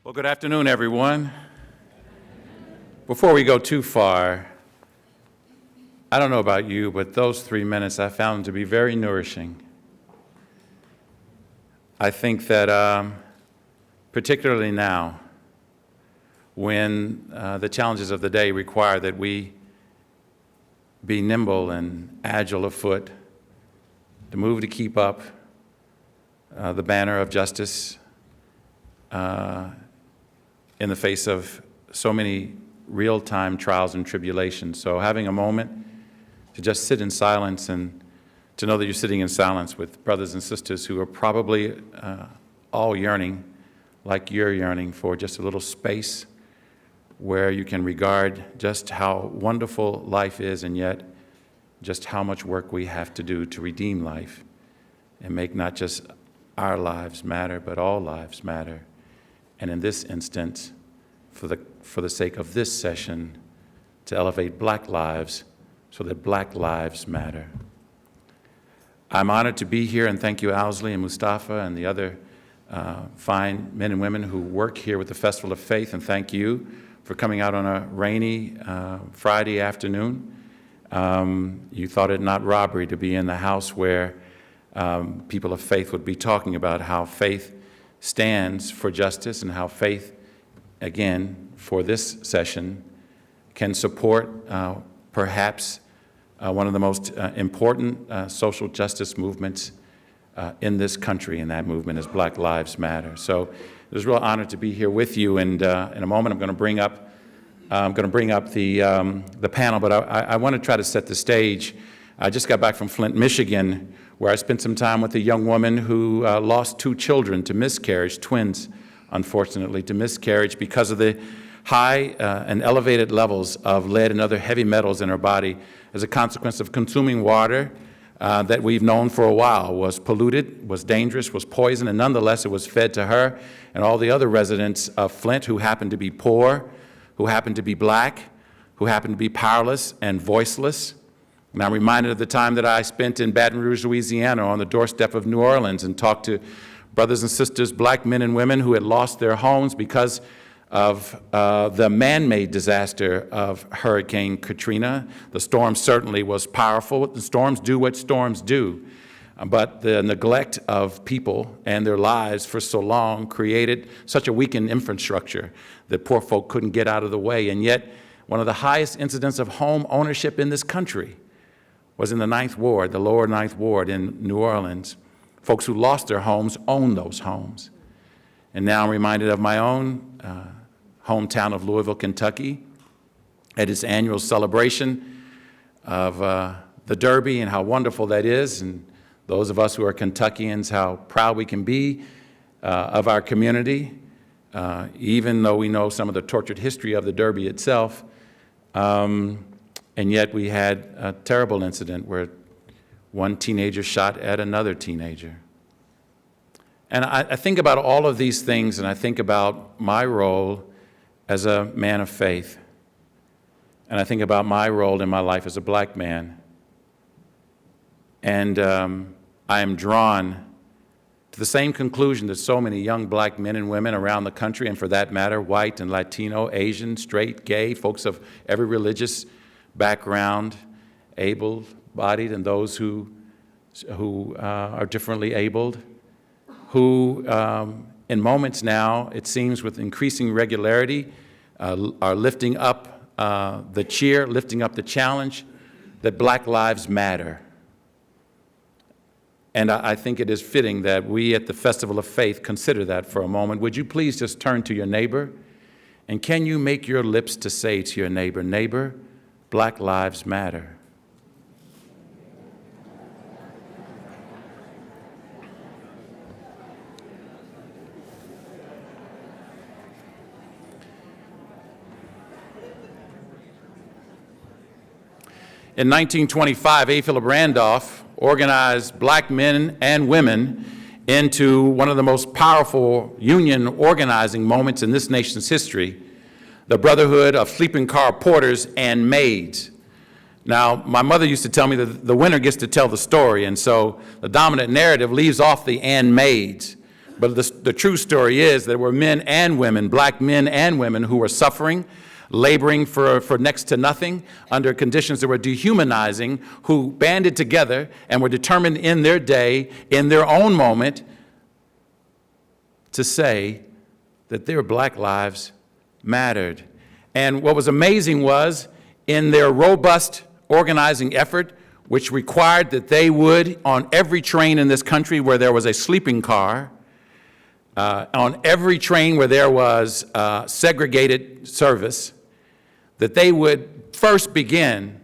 Well, good afternoon, everyone. Before we go too far, I don't know about you, but those 3 minutes I found to be very nourishing. I think that particularly now, when the challenges of the day require that we be nimble and agile of foot, to move to keep up the banner of justice in the face of so many real-time trials and tribulations. So having a moment to just sit in silence and to know that you're sitting in silence with brothers and sisters who are probably all yearning, like you're yearning, for just a little space where you can regard just how wonderful life is and yet just how much work we have to do to redeem life and make not just our lives matter, but all lives matter. And in this instance, for the sake of this session, to elevate black lives so that black lives matter. I'm honored to be here, and thank you, Owsley and Mustafa and the other fine men and women who work here with the Festival of Faith, and thank you for coming out on a rainy Friday afternoon. You thought it not robbery to be in the house where people of faith would be talking about how faith stands for justice and how faith, again, for this session, can support perhaps one of the most important social justice movements in this country, and that movement is Black Lives Matter. So it was a real honor to be here with you, and in a moment I'm going to bring up the panel, but I want to try to set the stage. I just got back from Flint, Michigan, where I spent some time with a young woman who lost 2 children to miscarriage, twins, unfortunately, to miscarriage because of the high and elevated levels of lead and other heavy metals in her body as a consequence of consuming water that we've known for a while was polluted, was dangerous, was poison, and nonetheless it was fed to her and all the other residents of Flint who happened to be poor, who happened to be black, who happened to be powerless and voiceless. And I'm reminded of the time that I spent in Baton Rouge, Louisiana, on the doorstep of New Orleans, and talked to brothers and sisters, black men and women who had lost their homes because of the man-made disaster of Hurricane Katrina. The storm certainly was powerful. The storms do what storms do. But the neglect of people and their lives for so long created such a weakened infrastructure that poor folk couldn't get out of the way. And yet, one of the highest incidents of home ownership in this country was in the Ninth Ward, the lower Ninth Ward in New Orleans. Folks who lost their homes owned those homes. And now I'm reminded of my own hometown of Louisville, Kentucky, at its annual celebration of the Derby and how wonderful that is. And those of us who are Kentuckians, how proud we can be of our community, even though we know some of the tortured history of the Derby itself. And yet we had a terrible incident where one teenager shot at another teenager. And I think about all of these things, and I think about my role as a man of faith. And I think about my role in my life as a black man. And I am drawn to the same conclusion that so many young black men and women around the country, and for that matter, white and Latino, Asian, straight, gay, folks of every religious background, able-bodied, and those who are differently abled, who in moments now, it seems with increasing regularity, are lifting up the cheer, lifting up the challenge that Black Lives Matter. And I think it is fitting that we at the Festival of Faith consider that for a moment. Would you please just turn to your neighbor? And can you make your lips to say to your neighbor, neighbor, Black Lives Matter? In 1925, A. Philip Randolph organized black men and women into one of the most powerful union organizing moments in this nation's history, the Brotherhood of Sleeping Car Porters and Maids. Now, my mother used to tell me that the winner gets to tell the story, and so the dominant narrative leaves off the "and maids." But the true story is there were men and women, black men and women, who were suffering, laboring for next to nothing under conditions that were dehumanizing, who banded together and were determined in their day, in their own moment, to say that their black lives mattered. And what was amazing was, in their robust organizing effort, which required that they would, on every train in this country where there was a sleeping car, on every train where there was segregated service, that they would first begin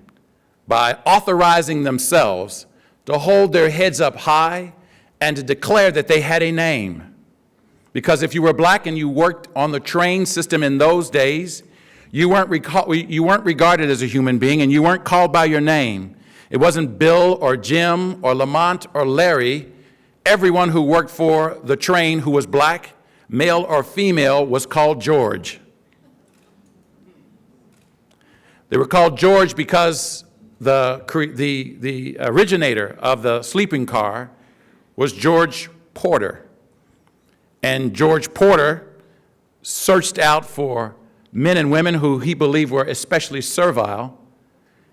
by authorizing themselves to hold their heads up high and to declare that they had a name. Because if you were black and you worked on the train system in those days, you weren't regarded as a human being, and you weren't called by your name. It wasn't Bill or Jim or Lamont or Larry. Everyone who worked for the train who was black, male or female, was called George. They were called George because the originator of the sleeping car was George Porter. And George Porter searched out for men and women who he believed were especially servile,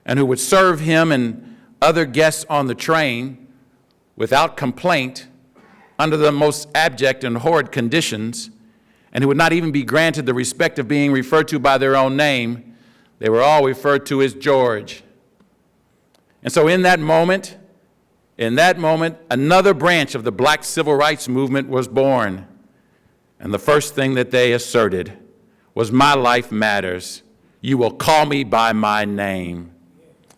and who would serve him and other guests on the train without complaint under the most abject and horrid conditions, and who would not even be granted the respect of being referred to by their own name. They were all referred to as George. And so in that moment, another branch of the black civil rights movement was born. And the first thing that they asserted was, my life matters. You will call me by my name.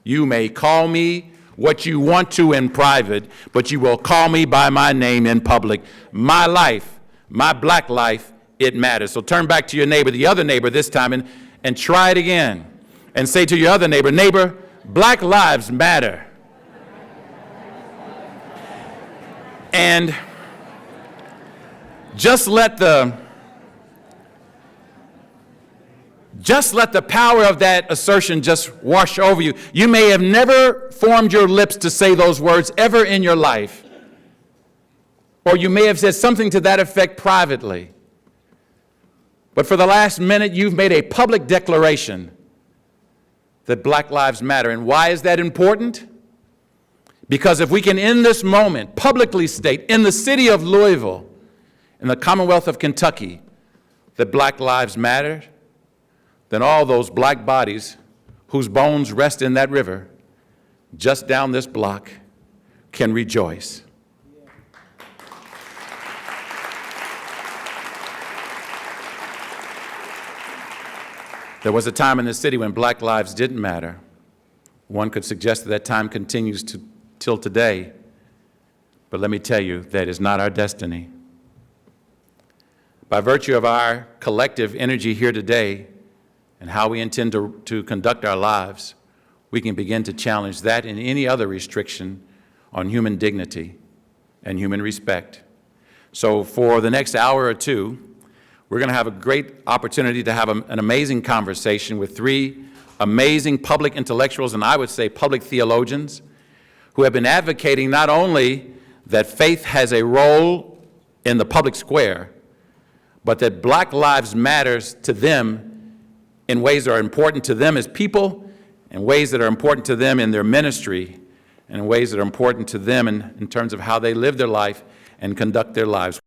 You may call me what you want to in private, but you will call me by my name in public. My life, my black life, it matters. So turn back to your neighbor, the other neighbor this time, and try it again. And say to your other neighbor, neighbor, black lives matter. And just let the power of that assertion just wash over you. You may have never formed your lips to say those words ever in your life. Or you may have said something to that effect privately. But for the last minute, you've made a public declaration that black lives matter. And why is that important? Because if we can, in this moment, publicly state in the city of Louisville, in the Commonwealth of Kentucky, that black lives matter, then all those black bodies whose bones rest in that river just down this block can rejoice. There was a time in this city when black lives didn't matter. One could suggest that time continues till today. But let me tell you, that is not our destiny. By virtue of our collective energy here today and how we intend to conduct our lives, we can begin to challenge that and any other restriction on human dignity and human respect. So for the next hour or two, we're going to have a great opportunity to have an amazing conversation with three amazing public intellectuals, and I would say public theologians, who have been advocating not only that faith has a role in the public square, but that black lives matters to them in ways that are important to them as people, in ways that are important to them in their ministry, and in ways that are important to them in terms of how they live their life and conduct their lives.